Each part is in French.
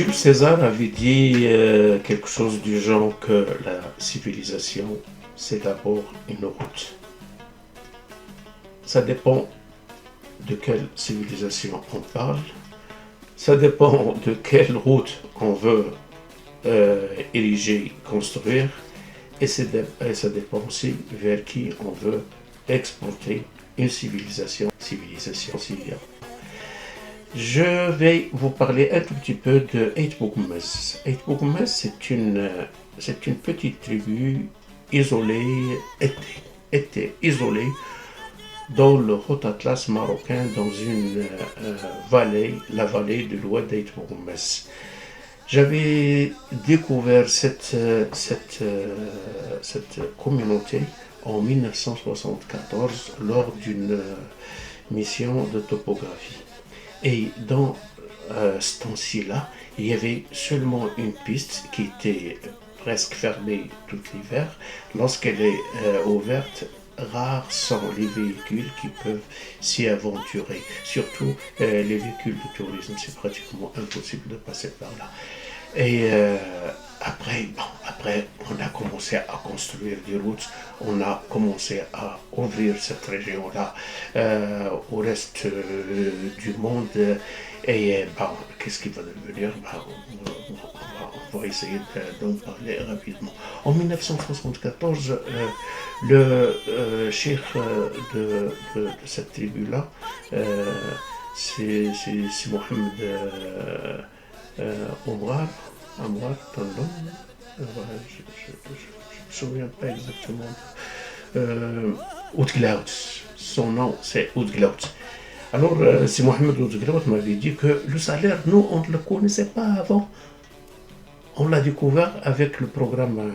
Jules César avait dit quelque chose du genre que la civilisation, c'est d'abord une route. Ça dépend de quelle civilisation on parle, ça dépend de quelle route on veut ériger, construire, et ça dépend aussi vers qui on veut exporter une civilisation. Je vais vous parler un tout petit peu de Eidbougmez. Eidbougmez, c'est une petite tribu isolée, était isolée dans le Haut Atlas marocain, dans une vallée, la vallée de l'ouest d'Eidbougmez. J'avais découvert cette communauté en 1974 lors d'une mission de topographie. Et dans ce temps-ci-là, il y avait seulement une piste qui était presque fermée tout l'hiver. Lorsqu'elle est ouverte, rares sont les véhicules qui peuvent s'y aventurer. Surtout les véhicules de tourisme, c'est pratiquement impossible de passer par là. Et après, on a commencé à construire des routes, on a commencé à ouvrir cette région-là au reste du monde. Et qu'est-ce qui va devenir? On va essayer d'en parler rapidement. En 1974, le cheikh de cette tribu-là, c'est Mohamed Omar, pardon, je ne me souviens pas exactement. Oudglaout, son nom c'est Oudglaout. Alors, c'est Mohamed Oudglaout m'avait dit que le salaire, nous, on ne le connaissait pas avant. On l'a découvert avec le programme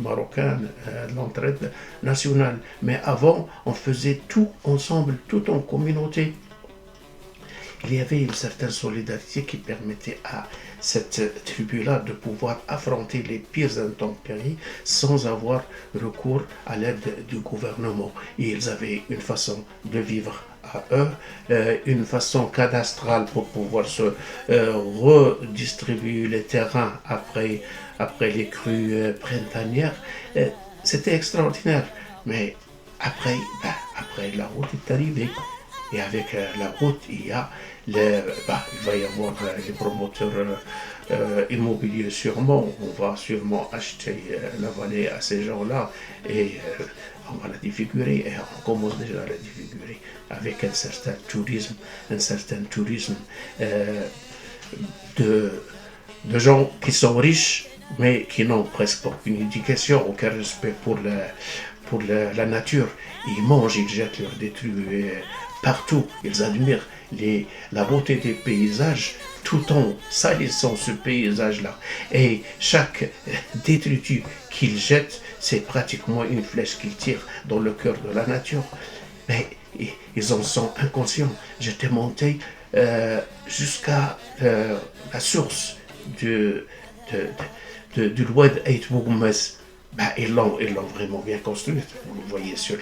marocain de l'entraide nationale. Mais avant, on faisait tout ensemble, tout en communauté. Il y avait une certaine solidarité qui permettait à cette tribu-là de pouvoir affronter les pires intempéries sans avoir recours à l'aide du gouvernement. Et ils avaient une façon de vivre à eux, une façon cadastrale pour pouvoir se redistribuer les terrains après les crues printanières. C'était extraordinaire. Mais après, la route est arrivée. Et avec la route, il va y avoir les promoteurs immobiliers sûrement. On va sûrement acheter la vallée à ces gens-là et on va la défigurer. Et on commence déjà à la défigurer avec un certain tourisme de gens qui sont riches mais qui n'ont presque aucune éducation, aucun respect pour la nature. Ils mangent, ils jettent leurs détritus partout. Ils admirent la beauté des paysages tout en salissant ce paysage-là. Et chaque détritus qu'ils jettent, c'est pratiquement une flèche qu'ils tirent dans le cœur de la nature. Mais ils en sont inconscients. J'étais monté jusqu'à la source du Loued Eidbougmez. Ils l'ont vraiment bien construit. Vous le voyez sur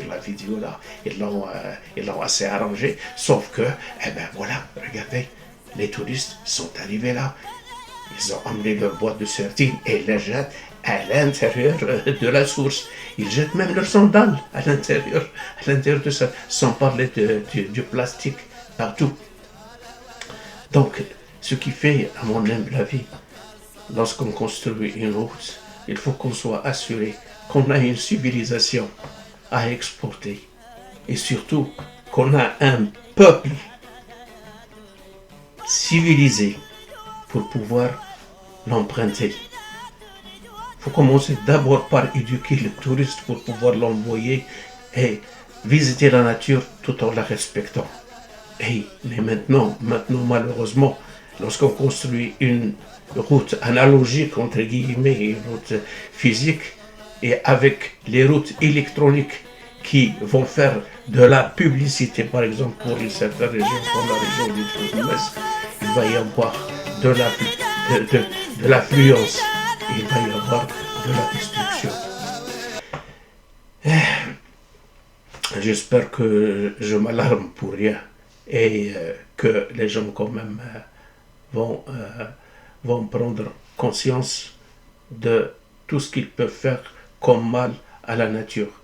la vidéo là. Ils l'ont assez arrangé. Sauf que, voilà, regardez, les touristes sont arrivés là. Ils ont emmené leur boîte de sardines et les jettent à l'intérieur de la source. Ils jettent même leurs sandales à l'intérieur de ça, sans parler du plastique partout. Donc, ce qui fait, à mon humble avis, lorsqu'on construit une route, il faut qu'on soit assuré qu'on a une civilisation à exporter et surtout qu'on a un peuple civilisé pour pouvoir l'emprunter. Il faut commencer d'abord par éduquer le touriste pour pouvoir l'envoyer et visiter la nature tout en la respectant. Mais maintenant, malheureusement, lorsqu'on construit une route analogique, entre guillemets, une route physique, et avec les routes électroniques qui vont faire de la publicité, par exemple, pour une certaine région, comme la région du Ouest, il va y avoir de l'affluence, il va y avoir de la destruction. J'espère que je m'alarme pour rien et que les gens quand même vont vont prendre conscience de tout ce qu'ils peuvent faire comme mal à la nature.